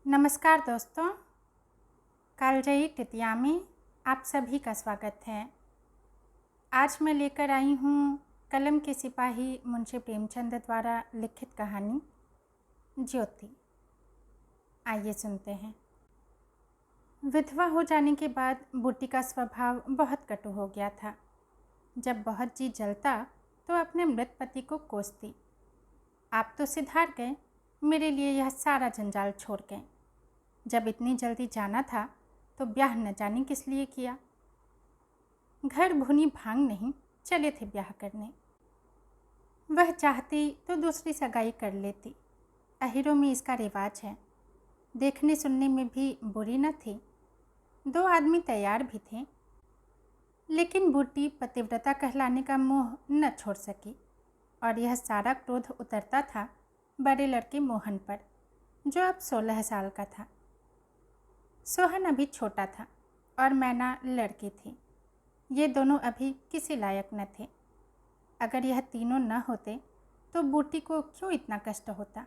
नमस्कार दोस्तों, कालजयी टितिया में आप सभी का स्वागत है। आज मैं लेकर आई हूँ कलम के सिपाही मुंशी प्रेमचंद द्वारा लिखित कहानी ज्योति। आइए सुनते हैं। विधवा हो जाने के बाद बूटी का स्वभाव बहुत कटु हो गया था। जब बहुत जी जलता तो अपने मृत पति को कोसती, आप तो सिधार गए, मेरे लिए यह सारा जंजाल छोड़ गए। जब इतनी जल्दी जाना था तो ब्याह न जाने किस लिए किया। घर भुनी भांग नहीं, चले थे ब्याह करने। वह चाहती तो दूसरी सगाई कर लेती, अहिरों में इसका रिवाज है। देखने सुनने में भी बुरी न थी, 2 आदमी तैयार भी थे। लेकिन बूटी पतिव्रता कहलाने का मोह न छोड़ सकी और यह सारा क्रोध उतरता था बड़े लड़के मोहन पर, जो अब 16 साल का था। सोहन अभी छोटा था और मैना लड़की थी। ये दोनों अभी किसी लायक न थे। अगर यह तीनों न होते तो बूटी को क्यों इतना कष्ट होता।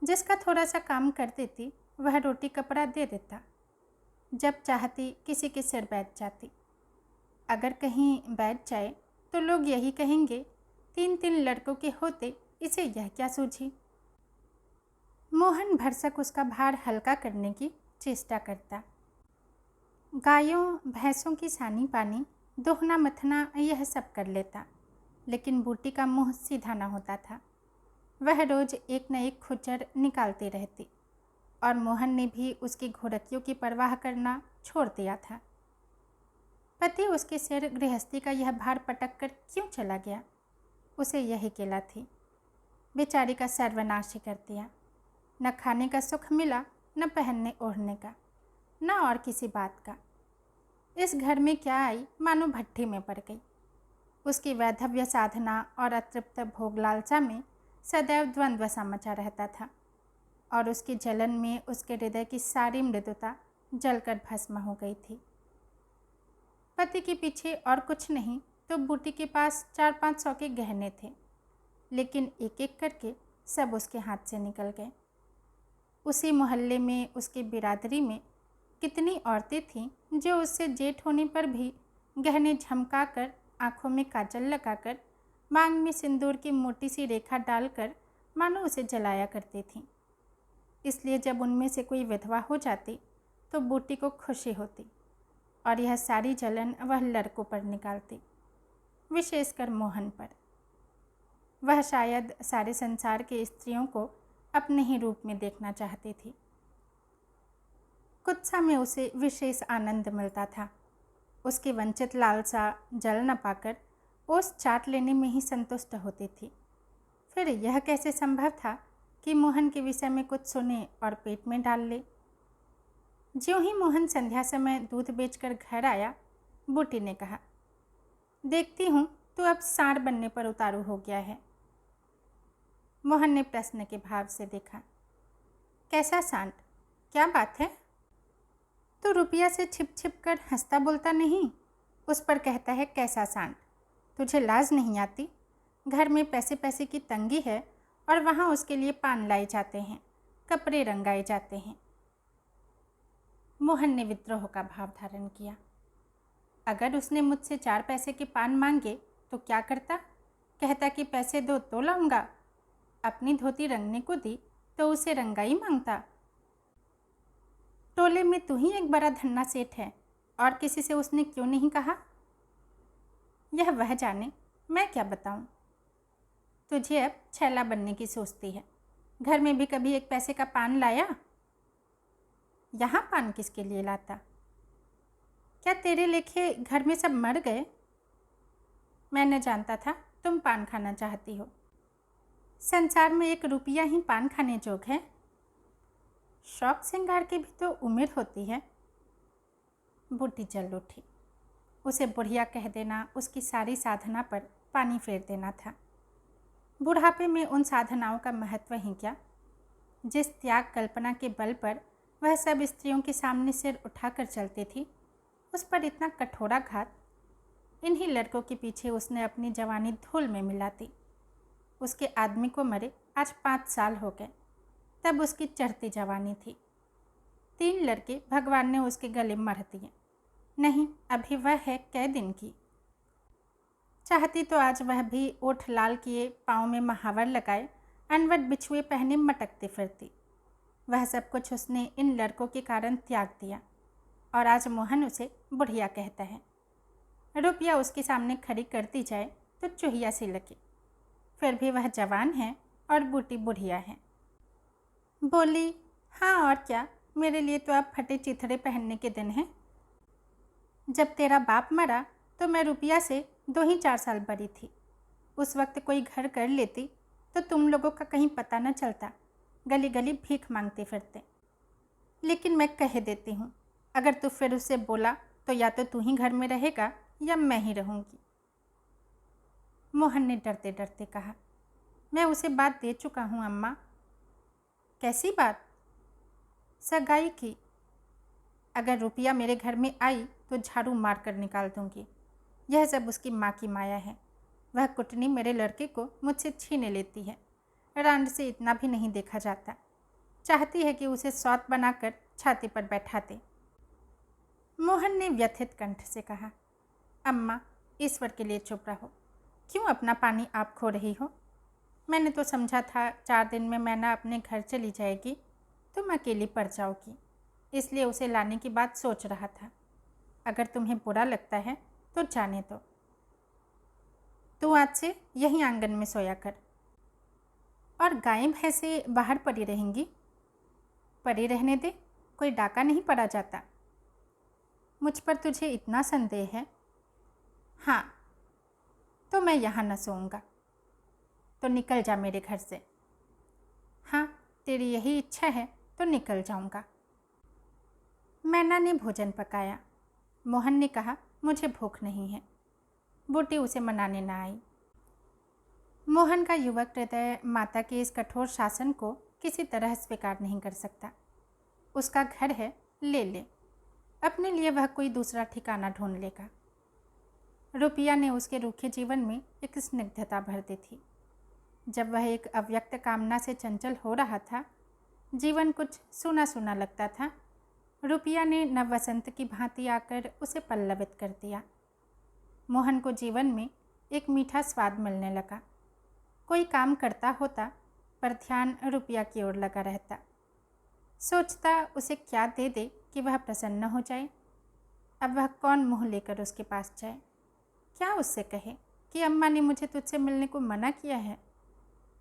जिसका थोड़ा सा काम कर देती वह रोटी कपड़ा दे देता, जब चाहती किसी के सिर बैठ जाती। अगर कहीं बैठ जाए तो लोग यही कहेंगे 3 लड़कों के होते इसे यह क्या सूझी। मोहन भरसक उसका भार हल्का करने की चेष्टा करता। गायों भैंसों की सानी पानी, दोहना मथना यह सब कर लेता, लेकिन बूटी का मुंह सीधा न होता था। वह रोज एक न एक खुचर निकालती रहती और मोहन ने भी उसकी घोड़कियों की परवाह करना छोड़ दिया था। पति उसके सिर गृहस्थी का यह भार पटक कर क्यों चला गया, उसे यही केला थी। बेचारी का सर्वनाश ही कर दिया। न खाने का सुख मिला, न पहनने ओढ़ने का, न और किसी बात का। इस घर में क्या आई मानो भट्ठी में पड़ गई। उसकी वैधव्य साधना और अतृप्त भोग लालसा में सदैव द्वंद्व सा मचा रहता था और उसकी जलन में उसके हृदय की सारी मृदुता जलकर भस्म हो गई थी। पति के पीछे और कुछ नहीं तो बूटी के पास 400-500 के गहने थे, लेकिन एक एक करके सब उसके हाथ से निकल गए। उसी मोहल्ले में, उसकी बिरादरी में कितनी औरतें थीं जो उससे जेठ होने पर भी गहने झमकाकर, आँखों में काजल लगाकर, मांग में सिंदूर की मोटी सी रेखा डालकर मानो उसे जलाया करती थीं। इसलिए जब उनमें से कोई विधवा हो जाती तो बूटी को खुशी होती और यह सारी जलन वह लड़कों पर निकालती, विशेषकर मोहन पर। वह शायद सारे संसार के स्त्रियों को अपने ही रूप में देखना चाहती थी। कुत्सा में उसे विशेष आनंद मिलता था। उसकी वंचित लालसा जल न पाकर ओस चाट लेने में ही संतुष्ट होती थी। फिर यह कैसे संभव था कि मोहन के विषय में कुछ सुने और पेट में डाल ले। ज्यों ही मोहन संध्या समय दूध बेचकर घर आया, बूटी ने कहा, देखती हूँ तू अब सांड बनने पर उतारू हो गया है। मोहन ने प्रश्न के भाव से देखा। कैसा सांड, क्या बात है? तू रुपया से छिप छिप कर हंसता बोलता नहीं, उस पर कहता है कैसा सांड। तुझे लाज नहीं आती? घर में पैसे पैसे की तंगी है और वहाँ उसके लिए पान लाए जाते हैं, कपड़े रंगाए जाते हैं। मोहन ने विद्रोह का भाव धारण किया। अगर उसने मुझसे 4 पैसे के पान मांगे तो क्या करता? कहता कि पैसे दो तो लाऊंगा। अपनी धोती रंगने को दी तो उसे रंगाई मांगता। टोले में तू ही एक बड़ा धन्ना सेठ है और किसी से उसने क्यों नहीं कहा? यह वह जाने, मैं क्या बताऊं। तुझे अब छैला बनने की सोचती है। घर में भी कभी 1 पैसे का पान लाया? यहाँ पान किसके लिए लाता? क्या तेरे लेखे घर में सब मर गए? मैं न जानता था तुम पान खाना चाहती हो। संसार में 1 रुपया ही पान खाने जोग है। शौक श्रृंगार की भी तो उम्र होती है। बूटी जल उठी। उसे बुढ़िया कह देना उसकी सारी साधना पर पानी फेर देना था। बुढ़ापे में उन साधनाओं का महत्व ही क्या। जिस त्याग कल्पना के बल पर वह सब स्त्रियों के सामने सिर उठाकर चलती थी, उस पर इतना कठोरा घात। इन्हीं लड़कों के पीछे उसने अपनी जवानी धूल में मिलाती। उसके आदमी को मरे आज 5 साल हो गए। तब उसकी चढ़ती जवानी थी। 3 लड़के भगवान ने उसके गले मढ़ दिए। नहीं, अभी वह है कै दिन की। चाहती तो आज वह भी ओठ लाल किए, पाँव में महावर लगाए, अनवट बिछुए पहने मटकती फिरती। वह सब कुछ उसने इन लड़कों के कारण त्याग दिया और आज मोहन उसे बुढ़िया कहता है। रुपया उसके सामने खड़ी करती जाए तो चूहिया सी लगी। फिर भी वह जवान है और बूटी बुढ़िया है। बोली, हाँ और क्या, मेरे लिए तो अब फटे चिथड़े पहनने के दिन हैं। जब तेरा बाप मरा तो मैं रुपया से 2 ही 4 साल बड़ी थी। उस वक्त कोई घर कर लेती तो तुम लोगों का कहीं पता न चलता, गली गली भीख मांगते फिरते। लेकिन मैं कह देती हूँ, अगर तू फिर उससे बोला तो या तो तू ही घर में रहेगा या मैं ही रहूँगी। मोहन ने डरते डरते कहा, मैं उसे बात दे चुका हूँ अम्मा। कैसी बात? सगाई की। अगर रुपया मेरे घर में आई तो झाड़ू मार कर निकाल दूंगी। यह सब उसकी माँ की माया है। वह कुटनी मेरे लड़के को मुझसे छीने लेती है। रांड से इतना भी नहीं देखा जाता। चाहती है कि उसे सौत बनाकर छाती पर बैठा दे। मोहन ने व्यथित कंठ से कहा, अम्मा, ईश्वर के लिए चुप रहो। क्यों अपना पानी आप खो रही हो? मैंने तो समझा था 4 दिन में मैना अपने घर चली जाएगी, तुम अकेली पड़ जाओगी, इसलिए उसे लाने की बात सोच रहा था। अगर तुम्हें बुरा लगता है तो जाने दो। तू आज से यहीं आंगन में सोया कर। और गायें भैंसें बाहर पड़ी रहेंगी। पड़ी रहने दे, कोई डाका नहीं पड़ा जाता। मुझ पर तुझे इतना संदेह है? हाँ, तो मैं यहाँ न सोऊंगा। तो निकल जा मेरे घर से। हाँ, तेरी यही इच्छा है तो निकल जाऊंगा। मैना ने भोजन पकाया। मोहन ने कहा, मुझे भूख नहीं है। बूटी उसे मनाने न आई। मोहन का युवक हृदय माता के इस कठोर शासन को किसी तरह स्वीकार नहीं कर सकता। उसका घर है, ले ले। अपने लिए वह कोई दूसरा ठिकाना ढूंढ लेगा। रुपया ने उसके रूखे जीवन में एक स्निग्धता भर दी थी। जब वह एक अव्यक्त कामना से चंचल हो रहा था, जीवन कुछ सूना सूना लगता था। रुपया ने नव वसंत की भांति आकर उसे पल्लवित कर दिया। मोहन को जीवन में एक मीठा स्वाद मिलने लगा। कोई काम करता होता पर ध्यान रुपया की ओर लगा रहता। सोचता उसे क्या दे दे कि वह प्रसन्न हो जाए। अब वह कौन मुँह लेकर उसके पास जाए? क्या उससे कहे कि अम्मा ने मुझे तुझसे मिलने को मना किया है?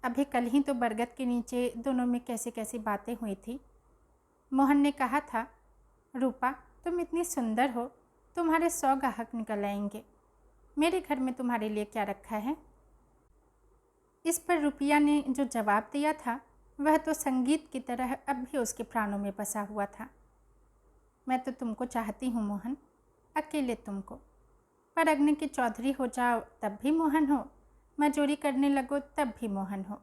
अभी कल ही तो बरगद के नीचे दोनों में कैसी कैसी बातें हुई थी। मोहन ने कहा था, रूपा, तुम इतनी सुंदर हो, तुम्हारे 100 ग्राहक निकल आएंगे। मेरे घर में तुम्हारे लिए क्या रखा है? इस पर रुपया ने जो जवाब दिया था वह तो संगीत की तरह अब भी उसके प्राणों में बसा हुआ था। मैं तो तुमको चाहती हूँ मोहन, अकेले तुमको। पर अग्नि के चौधरी हो जाओ तब भी मोहन हो, मजूरी करने लगो तब भी मोहन हो।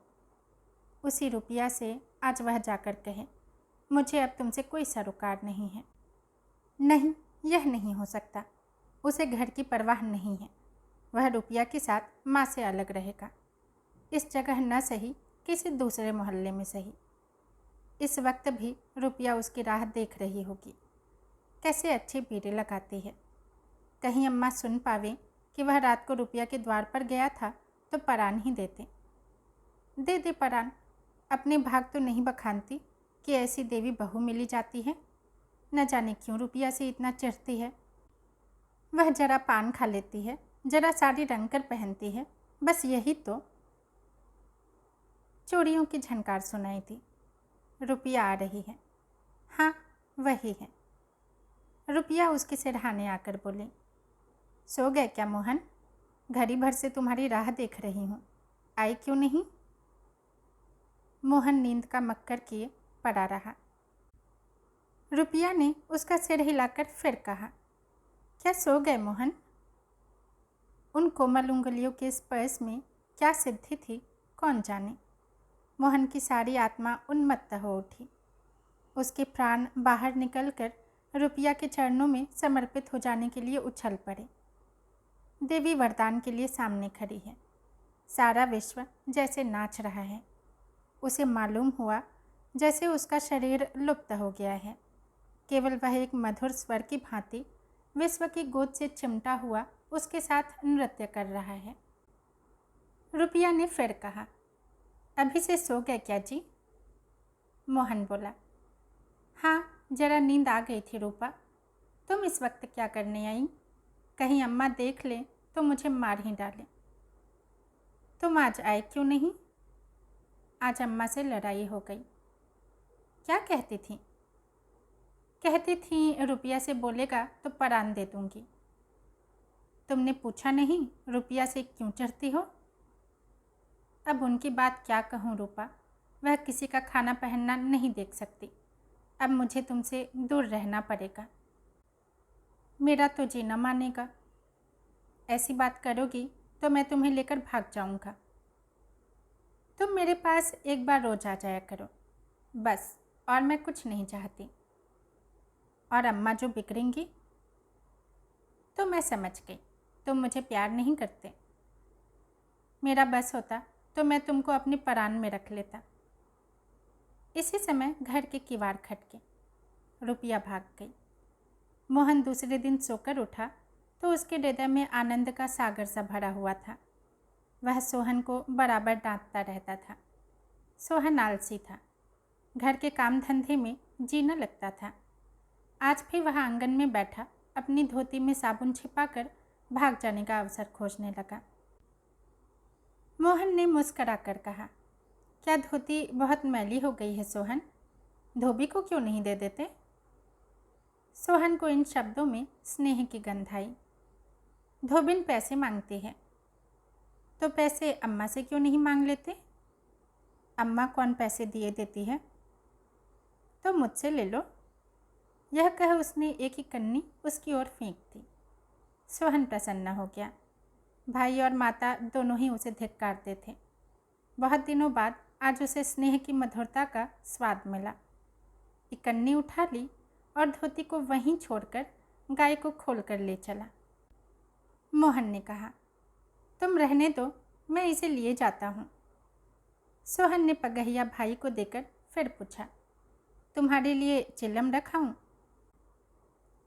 उसी रुपया से आज वह जाकर कहे, मुझे अब तुमसे कोई सरोकार नहीं है। नहीं, यह नहीं हो सकता। उसे घर की परवाह नहीं है। वह रुपया के साथ माँ से अलग रहेगा। इस जगह न सही, किसी दूसरे मोहल्ले में सही। इस वक्त भी रुपया उसकी राह देख रही होगी। कैसे अच्छी बीड़े लगाती है। कहीं अम्मा सुन पावे कि वह रात को रुपया के द्वार पर गया था तो परान ही देते। दे दे परान, अपने भाग तो नहीं बखानती कि ऐसी देवी बहू मिली जाती है। न जाने क्यों रुपया से इतना चिढ़ती है। वह जरा पान खा लेती है, जरा साड़ी रंग कर पहनती है, बस यही तो। चूड़ियों की झनकार सुनाई थी। रुपया आ रही है। हाँ, वही है। रुपया उसके सिरहाने आकर बोले, सो गए क्या मोहन? घड़ी भर से तुम्हारी राह देख रही हूँ, आई क्यों नहीं? मोहन नींद का मक्कर किए पड़ा रहा। रुपया ने उसका सिर हिलाकर फिर कहा, क्या सो गए मोहन? उन कोमल उंगलियों के स्पर्श में क्या सिद्धि थी कौन जाने। मोहन की सारी आत्मा उन्मत्त हो उठी। उसके प्राण बाहर निकलकर रुपया के चरणों में समर्पित हो जाने के लिए उछल पड़े। देवी वरदान के लिए सामने खड़ी है। सारा विश्व जैसे नाच रहा है। उसे मालूम हुआ जैसे उसका शरीर लुप्त हो गया है। केवल वह एक मधुर स्वर की भांति विश्व की गोद से चिमटा हुआ उसके साथ नृत्य कर रहा है। रुपया ने फिर कहा, अभी से सो गए क्या जी? मोहन बोला, हाँ, जरा नींद आ गई थी रूपा। तुम इस वक्त क्या करने आई? कहीं अम्मा देख लें तो मुझे मार ही डालें। तुम आज आए क्यों नहीं? आज अम्मा से लड़ाई हो गई। क्या कहती थी? कहती थी रुपया से बोलेगा तो परान दे दूंगी। तुमने पूछा नहीं रुपया से क्यों चढ़ती हो? अब उनकी बात क्या कहूँ रूपा, वह किसी का खाना पहनना नहीं देख सकती। अब मुझे तुमसे दूर रहना पड़ेगा। मेरा तो जी न मानेगा। ऐसी बात करोगी तो मैं तुम्हें लेकर भाग जाऊंगा। तुम मेरे पास एक बार रोज आ जाया करो, बस, और मैं कुछ नहीं चाहती। और अम्मा जो बिगड़ेंगी? तो मैं समझ गई, तुम मुझे प्यार नहीं करते। मेरा बस होता तो मैं तुमको अपने परान में रख लेता। इसी समय घर के किवाड़ खटके। रुपया भाग गई। मोहन दूसरे दिन सोकर उठा तो उसके हृदय में आनंद का सागर सा भरा हुआ था। वह सोहन को बराबर डांटता रहता था। सोहन आलसी था, घर के काम धंधे में जी न लगता था। आज भी वह आंगन में बैठा अपनी धोती में साबुन छिपाकर भाग जाने का अवसर खोजने लगा। मोहन ने मुस्करा कर कहा, क्या धोती बहुत मैली हो गई है सोहन? धोबी को क्यों नहीं दे देते? सोहन को इन शब्दों में स्नेह की गंध आई। धोबिन पैसे मांगती है, तो पैसे अम्मा से क्यों नहीं मांग लेते? अम्मा कौन पैसे दिए देती है? तो मुझसे ले लो। यह कह उसने एक ही कन्नी उसकी ओर फेंक दी। सोहन प्रसन्न हो गया। भाई और माता दोनों ही उसे धिक्कारते थे। बहुत दिनों बाद आज उसे स्नेह की मधुरता का स्वाद मिला। इकन्नी उठा ली और धोती को वहीं छोड़कर गाय को खोलकर ले चला। मोहन ने कहा, तुम रहने दो, मैं इसे लिए जाता हूँ। सोहन ने पगहिया भाई को देकर फिर पूछा, तुम्हारे लिए चिलम रखाऊं?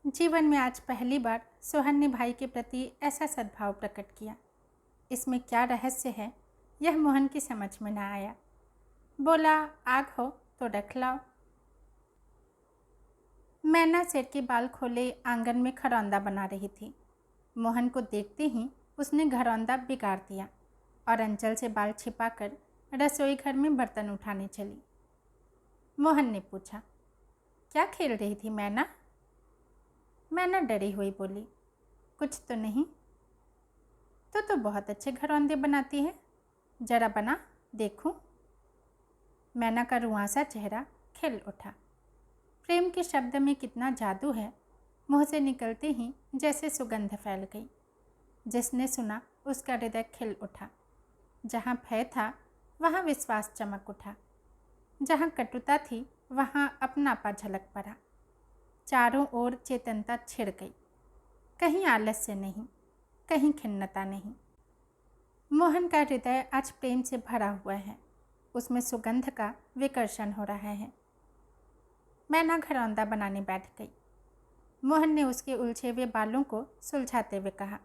जीवन में आज पहली बार सोहन ने भाई के प्रति ऐसा सद्भाव प्रकट किया। इसमें क्या रहस्य है, यह मोहन की समझ में न आया। बोला, आग हो तो रख लाओ। मैना सिर के बाल खोले आंगन में खरौंदा बना रही थी। मोहन को देखते ही उसने घरौंदा बिगाड़ दिया और अंचल से बाल छिपाकर रसोई घर में बर्तन उठाने चली। मोहन ने पूछा, क्या खेल रही थी मैना? मैना डरी हुई बोली, कुछ तो नहीं। तो बहुत अच्छे घरौंदे बनाती है, जरा बना देखूं। मैना का रुआंसा चेहरा खिल उठा। प्रेम के शब्द में कितना जादू है, मुँह से निकलते ही जैसे सुगंध फैल गई। जिसने सुना उसका हृदय खिल उठा। जहाँ भय था वहाँ विश्वास चमक उठा। जहाँ कटुता थी वहाँ अपनापा झलक पड़ा। चारों ओर चेतनता छिड़ गई। कहीं आलस्य नहीं, कहीं खिन्नता नहीं। मोहन का हृदय आज प्रेम से भरा हुआ है। उसमें सुगंध का विकर्षण हो रहा है। मैना घरौंदा बनाने बैठ गई। मोहन ने उसके उलझे हुए बालों को सुलझाते हुए कहा,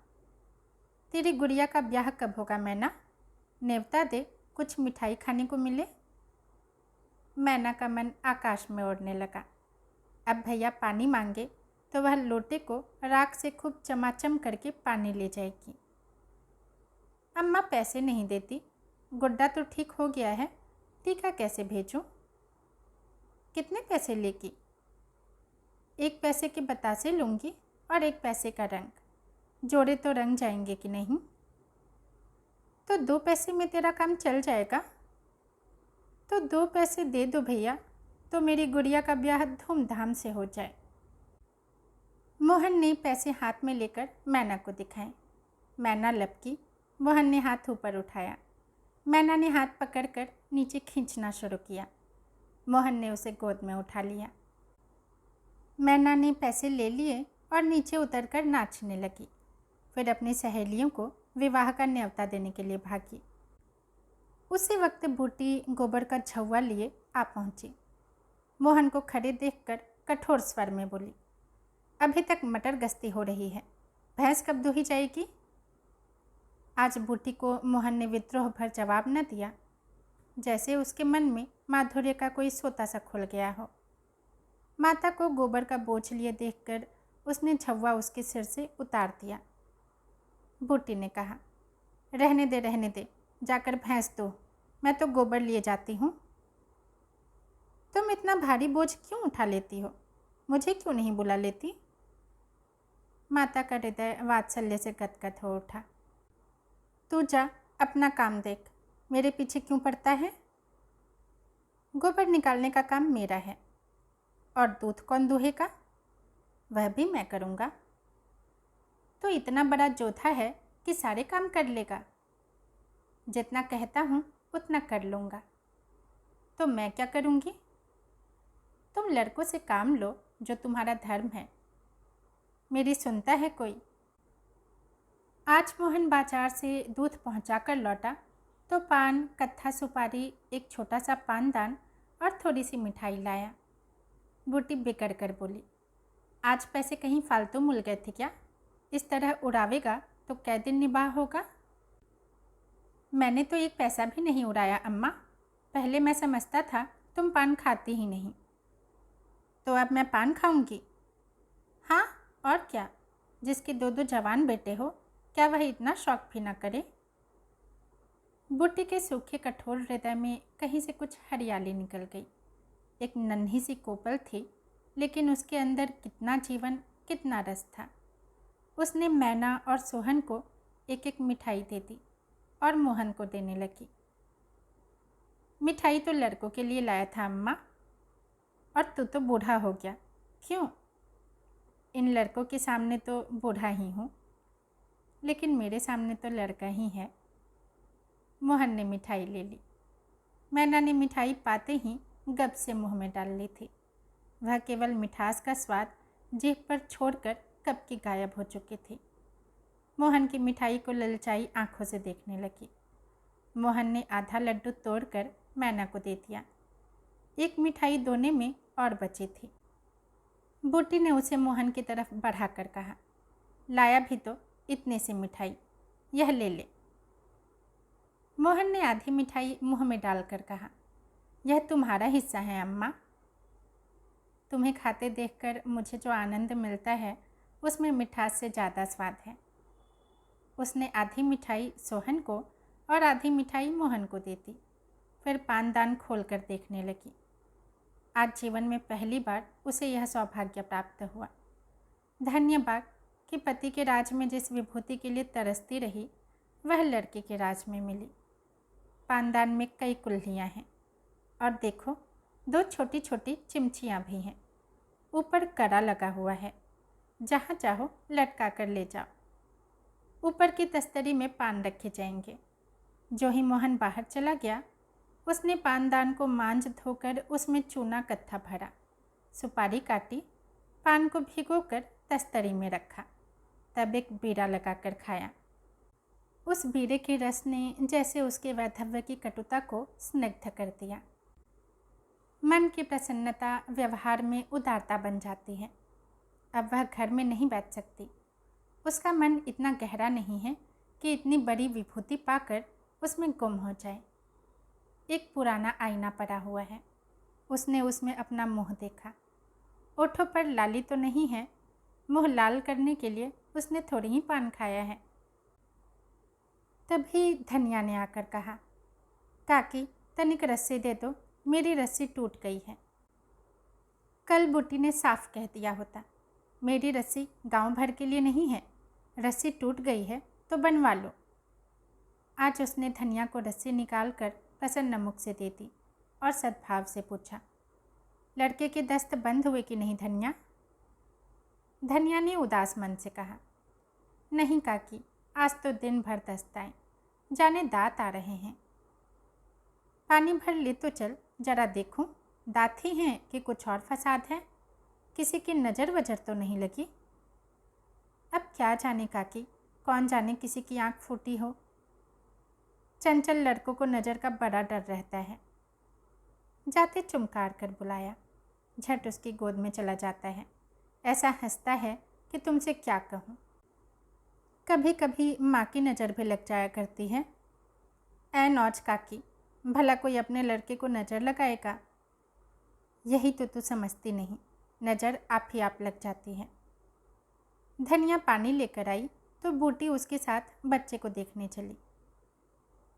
तेरी गुड़िया का ब्याह कब होगा मैना? नेवता दे, कुछ मिठाई खाने को मिले। मैना का मन आकाश में उड़ने लगा। अब भैया पानी मांगे तो वह लोटे को राख से खूब चमाचम करके पानी ले जाएगी। अम्मा पैसे नहीं देती, गुड्डा तो ठीक हो गया है, टीका कैसे भेजूं? कितने पैसे लेगी? 1 पैसे के बतासे लूँगी और 1 पैसे का रंग। जोड़े तो रंग जाएंगे कि नहीं? तो 2 पैसे में तेरा काम चल जाएगा। तो 2 पैसे दे दो भैया, तो मेरी गुड़िया का ब्याह धूमधाम से हो जाए। मोहन ने पैसे हाथ में लेकर मैना को दिखाए। मैना लपकी। मोहन ने हाथ ऊपर उठाया। मैना ने हाथ पकड़कर नीचे खींचना शुरू किया। मोहन ने उसे गोद में उठा लिया। मैना ने पैसे ले लिए और नीचे उतरकर नाचने लगी। फिर अपनी सहेलियों को विवाह का न्योता देने के लिए भागी। उसी वक्त बूटी गोबर का झौवा लिए आ पहुंची। मोहन को खड़े देखकर कठोर स्वर में बोली, अभी तक मटर गश्ती हो रही है, भैंस कब दूही जाएगी? आज बूटी को मोहन ने विद्रोह भर जवाब न दिया, जैसे उसके मन में माधुर्य का कोई सोता सा खुल गया हो। माता को गोबर का बोझ लिए देखकर उसने झव्वा उसके सिर से उतार दिया। बूटी ने कहा, रहने दे, जाकर भैंस दो, मैं तो गोबर लिए जाती हूँ। तुम इतना भारी बोझ क्यों उठा लेती हो? मुझे क्यों नहीं बुला लेती? माता का हृदय वात्सल्य से गदगद हो उठा। तू जा, अपना काम देख, मेरे पीछे क्यों पड़ता है? गोबर निकालने का काम मेरा है, और दूध कौन दूहेगा? वह भी मैं करूँगा। तो इतना बड़ा जोधा है कि सारे काम कर लेगा। जितना कहता हूँ उतना कर लूँगा। तो मैं क्या करूँगी? तुम लड़कों से काम लो, जो तुम्हारा धर्म है। मेरी सुनता है कोई? आज मोहन बाजार से दूध पहुँचाकर लौटा तो पान, कत्था सुपारी, एक छोटा सा पानदान और थोड़ी सी मिठाई लाया। बूटी बिगड़ कर बोली, आज पैसे कहीं फालतू मिल गए थे क्या? इस तरह उड़ावेगा तो कै दिन निबाह होगा? मैंने तो एक पैसा भी नहीं उड़ाया अम्मा। पहले मैं समझता था तुम पान खाती ही नहीं। तो अब मैं पान खाऊंगी? हाँ, और क्या। जिसके दो दो जवान बेटे हो, क्या वह इतना शौक भी ना करे? बूटी के सूखे कठोर हृदय में कहीं से कुछ हरियाली निकल गई। एक नन्ही सी कोपल थी, लेकिन उसके अंदर कितना जीवन, कितना रस था। उसने मैना और सोहन को एक एक मिठाई दे दी और मोहन को देने लगी। मिठाई तो लड़कों के लिए लाया था अम्मा, और तू तो बूढ़ा हो गया। क्यों? इन लड़कों के सामने तो बूढ़ा ही हूँ, लेकिन मेरे सामने तो लड़का ही है। मोहन ने मिठाई ले ली। मैना ने मिठाई पाते ही गब से मुंह में डाल ली थी। वह केवल मिठास का स्वाद जीभ पर छोड़कर कब की गायब हो चुकी थी। मोहन की मिठाई को ललचाई आंखों से देखने लगी। मोहन ने आधा लड्डू तोड़कर मैना को दे दिया। एक मिठाई दोने में और बची थी। बूटी ने उसे मोहन की तरफ बढ़ाकर कहा, लाया भी तो इतने से मिठाई, यह ले ले। मोहन ने आधी मिठाई मुंह में डालकर कहा, यह तुम्हारा हिस्सा है अम्मा। तुम्हें खाते देखकर मुझे जो आनंद मिलता है, उसमें मिठास से ज़्यादा स्वाद है। उसने आधी मिठाई सोहन को और आधी मिठाई मोहन को दे दी। फिर पानदान खोलकर देखने लगी। आज जीवन में पहली बार उसे यह सौभाग्य प्राप्त हुआ। धन्यवाद कि पति के राज में जिस विभूति के लिए तरसती रही, वह लड़के के राज में मिली। पानदान में कई कुल्हियाँ हैं, और देखो, दो छोटी छोटी चिमचियाँ भी हैं। ऊपर कड़ा लगा हुआ है, जहाँ चाहो लटका कर ले जाओ। ऊपर की तस्तरी में पान रखे जाएंगे। जो ही मोहन बाहर चला गया, उसने पानदान को मांझ धोकर उसमें चूना कत्था भरा, सुपारी काटी, पान को भिगोकर तस्तरी में रखा, तब एक बीड़ा लगाकर खाया। उस बीड़े के रस ने जैसे उसके वैधव्य की कटुता को स्निग्ध कर दिया। मन की प्रसन्नता व्यवहार में उदारता बन जाती है। अब वह घर में नहीं बैठ सकती। उसका मन इतना गहरा नहीं है कि इतनी बड़ी विभूति पाकर उसमें गुम हो जाए। एक पुराना आईना पड़ा हुआ है। उसने उसमें अपना मुँह देखा। ओठों पर लाली तो नहीं है, मुँह लाल करने के लिए उसने थोड़ी ही पान खाया है। तभी धनिया ने आकर कहा, काकी तनिक रस्सी दे दो, मेरी रस्सी टूट गई है। कल बूटी ने साफ कह दिया होता, मेरी रस्सी गांव भर के लिए नहीं है, रस्सी टूट गई है तो बनवा लो। आज उसने धनिया को रस्सी निकाल कर प्रसन्न मुख से दे दी और सद्भाव से पूछा, लड़के के दस्त बंद हुए कि नहीं धनिया? धनिया ने उदास मन से कहा, नहीं काकी, आज तो दिन भर दस्त आए, जाने दांत आ रहे हैं। पानी भर ले तो चल, जरा देखूं, दांत ही हैं कि कुछ और फसाद है, किसी की नज़र वजर तो नहीं लगी। अब क्या जाने काकी, कौन जाने किसी की आंख फूटी हो। चंचल लड़कों को नज़र का बड़ा डर रहता है। जाते चुमकार कर बुलाया, झट उसकी गोद में चला जाता है। ऐसा हंसता है कि तुमसे क्या कहूँ। कभी कभी माँ की नज़र भी लग जाया करती है। ऐ नौच काकी, भला कोई अपने लड़के को नज़र लगाएगा? यही तो तू समझती नहीं, नज़र आप ही आप लग जाती है। धनिया पानी लेकर आई तो बूटी उसके साथ बच्चे को देखने चली।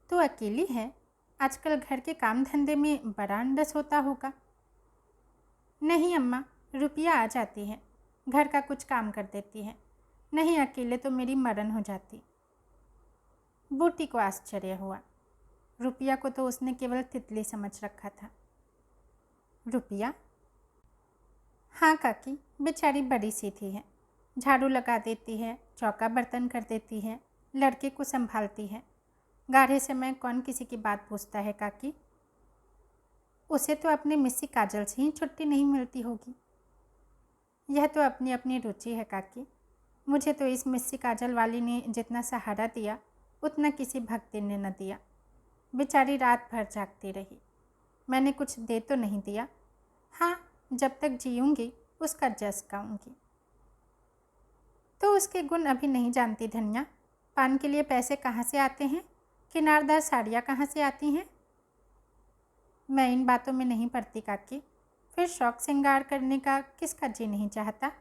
तो अकेली है, आजकल घर के काम धंधे में बड़ा अंडस होता होगा। नहीं अम्मा, रुपया आ जाती है, घर का कुछ काम कर देती है, नहीं अकेले तो मेरी मरण हो जाती। बूटी को आश्चर्य हुआ। रुपया को तो उसने केवल तितली समझ रखा था। रुपया? हाँ काकी, बेचारी बड़ी सीधी है, झाड़ू लगा देती है, चौका बर्तन कर देती है, लड़के को संभालती है। गाढ़े समय कौन किसी की बात पूछता है काकी? उसे तो अपने मिस्सी काजल से ही छुट्टी नहीं मिलती होगी। यह तो अपनी अपनी रुचि है काकी। मुझे तो इस मिस्सी काजल वाली ने जितना सहारा दिया उतना किसी भक्ति ने न दिया। बेचारी रात भर जागती रही। मैंने कुछ दे तो नहीं दिया, हाँ जब तक जीऊँगी उसका जस गाऊँगी। तो उसके गुण अभी नहीं जानती धनिया। पान के लिए पैसे कहाँ से आते हैं, किनारदार साड़ियाँ कहाँ से आती हैं? मैं इन बातों में नहीं पड़ती काकी। फिर शौक श्रृंगार करने का किसका जी नहीं चाहता?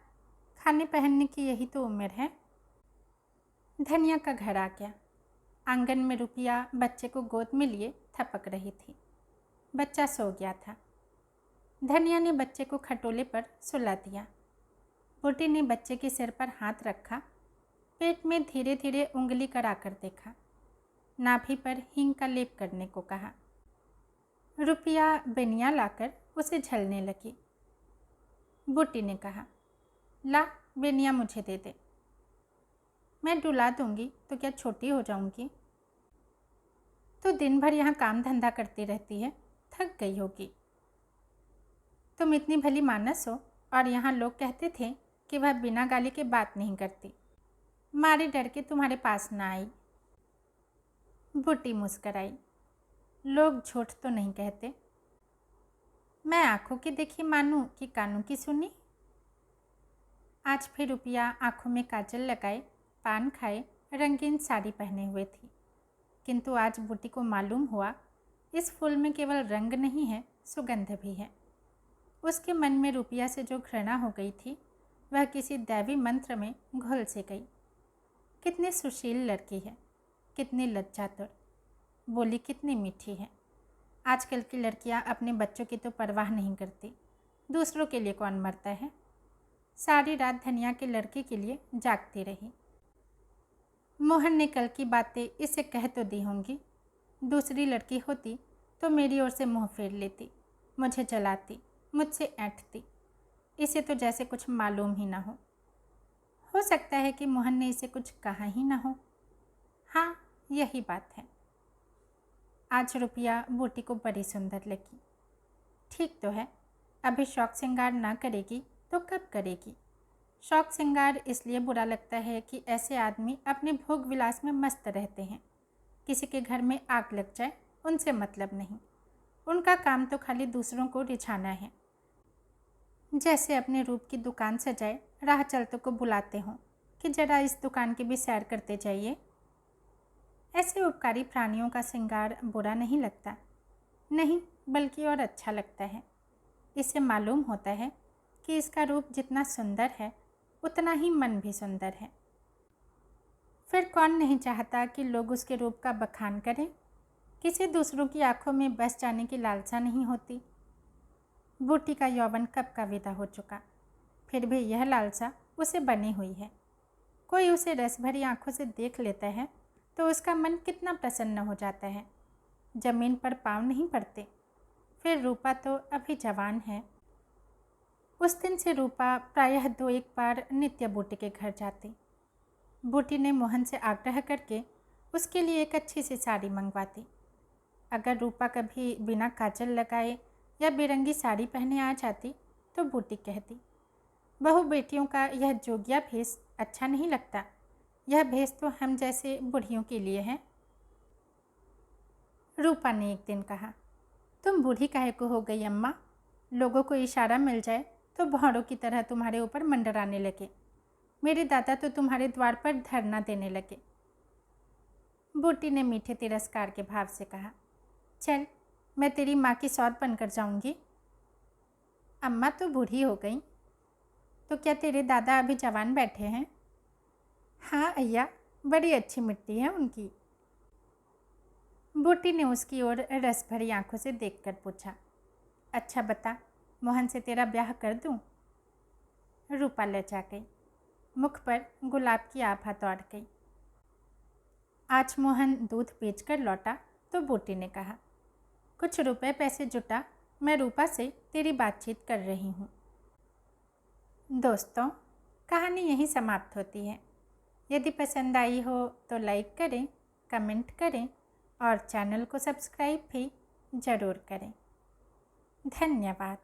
खाने पहनने की यही तो उम्र है। धनिया का घर आ गया। आंगन में रुपया बच्चे को गोद में लिए थपक रही थी। बच्चा सो गया था। धनिया ने बच्चे को खटोले पर सुला दिया। बूटी ने बच्चे के सिर पर हाथ रखा, पेट में धीरे धीरे उंगली कराकर देखा, नाभि पर हींग का लेप करने को कहा। रुपया बेनिया लाकर उसे झलने लगी। बूटी ने कहा, ला बेनिया मुझे दे दे। मैं डुला दूंगी तो क्या छोटी हो जाऊंगी? तो दिन भर यहाँ काम धंधा करती रहती है, थक गई होगी। तुम इतनी भली मानस हो और यहाँ लोग कहते थे कि वह बिना गाली के बात नहीं करती। मारे डर के तुम्हारे पास ना आई। बूटी मुस्कराई। लोग झूठ तो नहीं कहते। मैं आंखों की देखी मानूं कि कानों की सुनी? आज फिर रुपया आंखों में काजल लगाए, पान खाए, रंगीन साड़ी पहने हुए थी। किंतु आज बूटी को मालूम हुआ इस फूल में केवल रंग नहीं है, सुगंध भी है। उसके मन में रुपया से जो घृणा हो गई थी वह किसी दैवी मंत्र में घुल से गई। कितनी सुशील लड़की है, कितनी लज्जातुर, बोली कितनी मीठी है। आजकल की लड़कियां अपने बच्चों की तो परवाह नहीं करती, दूसरों के लिए कौन मरता है। सारी रात धनिया के लड़के के लिए जागती रही। मोहन ने कल की बातें इसे कह तो दी होंगी। दूसरी लड़की होती तो मेरी ओर से मुँह फेर लेती, मुझे जलाती, मुझसे ऐंठती। इसे तो जैसे कुछ मालूम ही ना हो सकता है कि मोहन ने इसे कुछ कहा ही ना हो। हाँ, यही बात है। आज रुपया बूटी को बड़ी सुंदर लगी। ठीक तो है, अभी शौक श्रृंगार ना करेगी तो कब करेगी? शौक श्रृंगार इसलिए बुरा लगता है कि ऐसे आदमी अपने भोग विलास में मस्त रहते हैं। किसी के घर में आग लग जाए उनसे मतलब नहीं, उनका काम तो खाली दूसरों को रिझाना है। जैसे अपने रूप की दुकान सजाए राह चलते को बुलाते हों कि जरा इस दुकान की भी सैर करते जाइए। ऐसे उपकारी प्राणियों का श्रृंगार बुरा नहीं लगता, नहीं बल्कि और अच्छा लगता है। इससे मालूम होता है कि इसका रूप जितना सुंदर है उतना ही मन भी सुंदर है। फिर कौन नहीं चाहता कि लोग उसके रूप का बखान करें? किसी दूसरों की आंखों में बस जाने की लालसा नहीं होती। बूटी का यौवन कब का विदा हो चुका, फिर भी यह लालसा उसे बनी हुई है। कोई उसे रस भरी आंखों से देख लेता है तो उसका मन कितना प्रसन्न हो जाता है। जमीन पर पाँव नहीं पड़ते। फिर रूपा तो अभी जवान है। उस दिन से रूपा प्रायः 2-1 बार नित्य बूटी के घर जाती। बूटी ने मोहन से आग्रह करके उसके लिए एक अच्छी सी साड़ी मंगवाती। अगर रूपा कभी बिना काजल लगाए या बेरंगी साड़ी पहने आ जाती तो बूटी कहती, बहू बेटियों का यह जोगिया भेष अच्छा नहीं लगता, यह भेष तो हम जैसे बुढ़ियों के लिए है। रूपा ने एक दिन कहा, तुम बूढ़ी काहे को हो गई अम्मा? लोगों को इशारा मिल जाए तो भौरों की तरह तुम्हारे ऊपर मंडराने लगे। मेरे दादा तो तुम्हारे द्वार पर धरना देने लगे। बूटी ने मीठे तिरस्कार के भाव से कहा, चल मैं तेरी माँ की सौत बनकर जाऊंगी। अम्मा तो बूढ़ी हो गई, तो क्या तेरे दादा अभी जवान बैठे हैं? हाँ अय्या, बड़ी अच्छी मिट्टी है उनकी। बूटी ने उसकी ओर रस भरी आंखों से देखकर पूछा, अच्छा बता, मोहन से तेरा ब्याह कर दूं? रूपा लजा गई, मुख पर गुलाब की आभा दौड़ गई। आज मोहन दूध बेचकर लौटा तो बूटी ने कहा, कुछ रुपए पैसे जुटा, मैं रूपा से तेरी बातचीत कर रही हूँ। दोस्तों, कहानी यहीं समाप्त होती है। यदि पसंद आई हो तो लाइक करें, कमेंट करें और चैनल को सब्सक्राइब भी ज़रूर करें। धन्यवाद।